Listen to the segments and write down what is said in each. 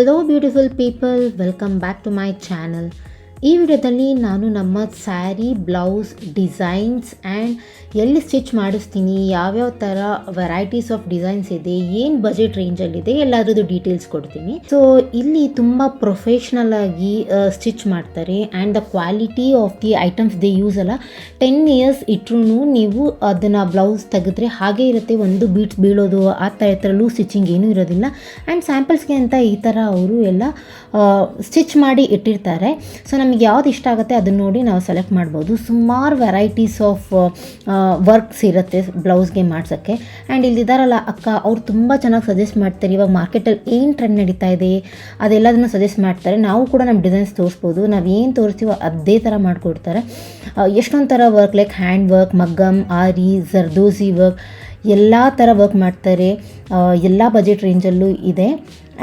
Hello beautiful people, welcome back to my channel. ಈ ವಿಡಿಯೋದಲ್ಲಿ ನಾನು ನಮ್ಮ ಸ್ಯಾರಿ ಬ್ಲೌಸ್ ಡಿಸೈನ್ಸ್ ಆ್ಯಂಡ್ ಎಲ್ಲಿ ಸ್ಟಿಚ್ ಮಾಡಿಸ್ತೀನಿ, ಯಾವ್ಯಾವ ಥರ ವೆರೈಟೀಸ್ ಆಫ್ ಡಿಸೈನ್ಸ್ ಇದೆ, ಏನು ಬಜೆಟ್ ರೇಂಜಲ್ಲಿದೆ, ಎಲ್ಲದರದ್ದು ಡೀಟೇಲ್ಸ್ ಕೊಡ್ತೀನಿ. ಸೊ ಇಲ್ಲಿ ತುಂಬ ಪ್ರೊಫೆಷ್ನಲ್ ಆಗಿ ಸ್ಟಿಚ್ ಮಾಡ್ತಾರೆ and the quality of the items they use ಅಲ್ಲ. 10 years ಇಟ್ರೂ ನೀವು ಅದನ್ನು ಬ್ಲೌಸ್ ತೆಗೆದ್ರೆ ಹಾಗೆ ಇರುತ್ತೆ, ಒಂದು ಬೀಟ್ಸ್ ಬೀಳೋದು ಆ ಥರ ಲೂಸ್ ಸ್ಟಿಚಿಂಗ್ ಏನೂ ಇರೋದಿಲ್ಲ. ಆ್ಯಂಡ್ ಸ್ಯಾಂಪಲ್ಸ್ಗೆ ಅಂತ ಈ ಥರ ಅವರು ಎಲ್ಲ ಸ್ಟಿಚ್ ಮಾಡಿ ಇಟ್ಟಿರ್ತಾರೆ. ಸೊ ನಮಗೆ ಯಾವ್ದು ಇಷ್ಟ ಆಗುತ್ತೆ ಅದನ್ನು ನೋಡಿ ನಾವು ಸೆಲೆಕ್ಟ್ ಮಾಡ್ಬೋದು. ಸುಮಾರು ವೆರೈಟೀಸ್ ಆಫ್ ವರ್ಕ್ಸ್ ಇರುತ್ತೆ ಬ್ಲೌಸ್ಗೆ ಮಾಡ್ಸೋಕ್ಕೆ. ಆ್ಯಂಡ್ ಇಲ್ಲಿದ್ದಾರಲ್ಲ ಅಕ್ಕ, ಅವ್ರು ತುಂಬ ಚೆನ್ನಾಗಿ ಸಜೆಸ್ಟ್ ಮಾಡ್ತಾರೆ. ಇವಾಗ ಮಾರ್ಕೆಟಲ್ಲಿ ಏನು ಟ್ರೆಂಡ್ ನಡೀತಾ ಇದೆ ಅದೆಲ್ಲದನ್ನು ಸಜೆಸ್ಟ್ ಮಾಡ್ತಾರೆ. ನಾವು ಕೂಡ ನಮ್ಮ ಡಿಸೈನ್ಸ್ ತೋರಿಸ್ಬೋದು, ನಾವು ಏನು ತೋರಿಸ್ತೀವೋ ಅದೇ ಥರ ಮಾಡಿಕೊಡ್ತಾರೆ. ಎಷ್ಟೊಂದು ಥರ ವರ್ಕ್ ಲೈಕ್ ಹ್ಯಾಂಡ್ ವರ್ಕ್, ಮಗ್ಗಮ್, ಆರಿ, ಜರ್ದೋಸಿ ವರ್ಕ್, ಎಲ್ಲ ಥರ ವರ್ಕ್ ಮಾಡ್ತಾರೆ. ಎಲ್ಲ ಬಜೆಟ್ ರೇಂಜಲ್ಲೂ ಇದೆ.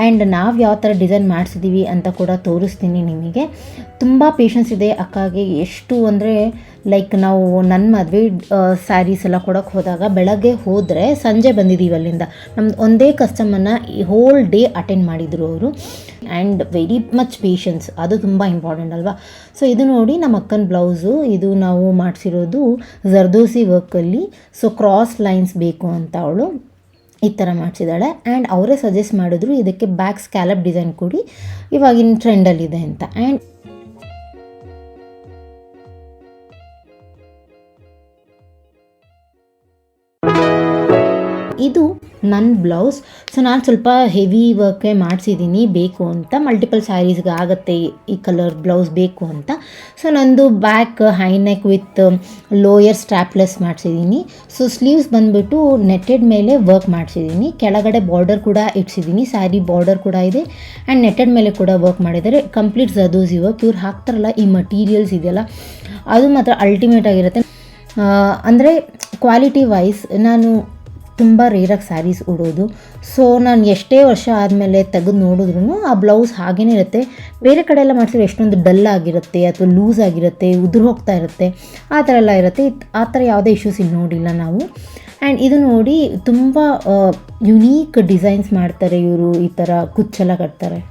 ಆ್ಯಂಡ್ ನಾವು ಯಾವ ಥರ ಡಿಸೈನ್ ಮಾಡಿಸಿದ್ದೀವಿ ಅಂತ ಕೂಡ ತೋರಿಸ್ತೀನಿ ನಿಮಗೆ. ತುಂಬ ಪೇಷನ್ಸ್ ಇದೆ ಅಕ್ಕಾಗೆ. ಎಷ್ಟು ಅಂದರೆ ಲೈಕ್ ನಾವು ನನ್ನ ಮದುವೆ ಸ್ಯಾರೀಸ್ ಎಲ್ಲ ಕೊಡೋಕ್ಕೆ ಹೋದಾಗ ಬೆಳಗ್ಗೆ ಹೋದರೆ ಸಂಜೆ ಬಂದಿದ್ದೀವಿ ಅಲ್ಲಿಂದ. ನಮ್ದು ಒಂದೇ ಕಸ್ಟಮರ್ನ ಹೋಲ್ ಡೇ ಅಟೆಂಡ್ ಮಾಡಿದರು ಅವರು. ಆ್ಯಂಡ್ ವೆರಿ ಮಚ್ ಪೇಷನ್ಸ್, ಅದು ತುಂಬ ಇಂಪಾರ್ಟೆಂಟ್ ಅಲ್ವಾ. ಸೊ ಇದು ನೋಡಿ ನಮ್ಮ ಅಕ್ಕನ ಬ್ಲೌಸು, ಇದು ನಾವು ಮಾಡಿಸಿರೋದು ಜರ್ದೋಸಿ ವರ್ಕಲ್ಲಿ. ಸೊ ಕ್ರಾಸ್ ಲೈನ್ಸ್ ಬೇಕು ಅಂತ ಅವಳು ಈ ಥರ ಮಾಡಿಸಿದ್ದಾಳೆ. ಆ್ಯಂಡ್ ಅವರೇ ಸಜೆಸ್ಟ್ ಮಾಡಿದ್ರು ಇದಕ್ಕೆ ಬ್ಯಾಕ್ ಸ್ಕ್ಯಾಲಪ್ ಡಿಸೈನ್ ಕೊಡಿ, ಇವಾಗಿನ ಟ್ರೆಂಡಲ್ಲಿದೆ ಅಂತ. ಆ್ಯಂಡ್ ಇದು ನನ್ನ ಬ್ಲೌಸ್. ಸೊ ನಾನು ಸ್ವಲ್ಪ ಹೆವಿ ವರ್ಕೇ ಮಾಡಿಸಿದ್ದೀನಿ, ಬೇಕು ಅಂತ. ಮಲ್ಟಿಪಲ್ ಸ್ಯಾರೀಸ್ಗೆ ಆಗುತ್ತೆ ಈ ಕಲರ್ ಬ್ಲೌಸ್ ಬೇಕು ಅಂತ. ಸೊ ನಂದು back high neck with lower strapless ಮಾಡಿಸಿದ್ದೀನಿ. ಸೊ ಸ್ಲೀವ್ಸ್ ಬಂದುಬಿಟ್ಟು ನೆಟ್ಟೆಡ್ ಮೇಲೆ ವರ್ಕ್ ಮಾಡಿಸಿದ್ದೀನಿ. ಕೆಳಗಡೆ ಬಾರ್ಡರ್ ಕೂಡ ಇಡ್ಸಿದ್ದೀನಿ, ಸ್ಯಾರಿ ಬಾರ್ಡರ್ ಕೂಡ ಇದೆ. ಆ್ಯಂಡ್ ನೆಟ್ಟೆಡ್ ಮೇಲೆ ಕೂಡ ವರ್ಕ್ ಮಾಡಿದ್ದಾರೆ. Complete zardozi work. ಇವ್ರು ಹಾಕ್ತಾರಲ್ಲ ಈ ಮಟೀರಿಯಲ್ಸ್ ಇದೆಯಲ್ಲ, ಅದು ಮಾತ್ರ ಅಲ್ಟಿಮೇಟ್ ಆಗಿರುತ್ತೆ. ಅಂದರೆ ಕ್ವಾಲಿಟಿ ವೈಸ್ ನಾನು ತುಂಬ ರೇರಾಗಿ ಸ್ಯಾರೀಸ್ ಉಡೋದು. ಸೊ ನಾನು ಎಷ್ಟೇ ವರ್ಷ ಆದಮೇಲೆ ತೆಗೆದು ನೋಡಿದ್ರೂ ಆ ಬ್ಲೌಸ್ ಹಾಗೇ ಇರುತ್ತೆ. ಬೇರೆ ಕಡೆ ಎಲ್ಲ ಮಾಡಿಸಿದ್ರೆ ಎಷ್ಟೊಂದು ಡಲ್ ಆಗಿರುತ್ತೆ ಅಥವಾ ಲೂಸ್ ಆಗಿರುತ್ತೆ, ಉದುರು ಹೋಗ್ತಾ ಇರುತ್ತೆ, ಆ ಥರ ಎಲ್ಲ ಇರುತ್ತೆ. ಆ ಥರ ಯಾವುದೇ ಇಶ್ಯೂಸ್ ಇಲ್ಲಿ ನೋಡಿಲ್ಲ ನಾವು. ಆ್ಯಂಡ್ ಇದು ನೋಡಿ ತುಂಬ ಯುನೀಕ್ ಡಿಸೈನ್ಸ್ ಮಾಡ್ತಾರೆ ಇವರು. ಈ ಥರ ಕುಚ್ಚೆಲ್ಲ ಕಟ್ತಾರೆ.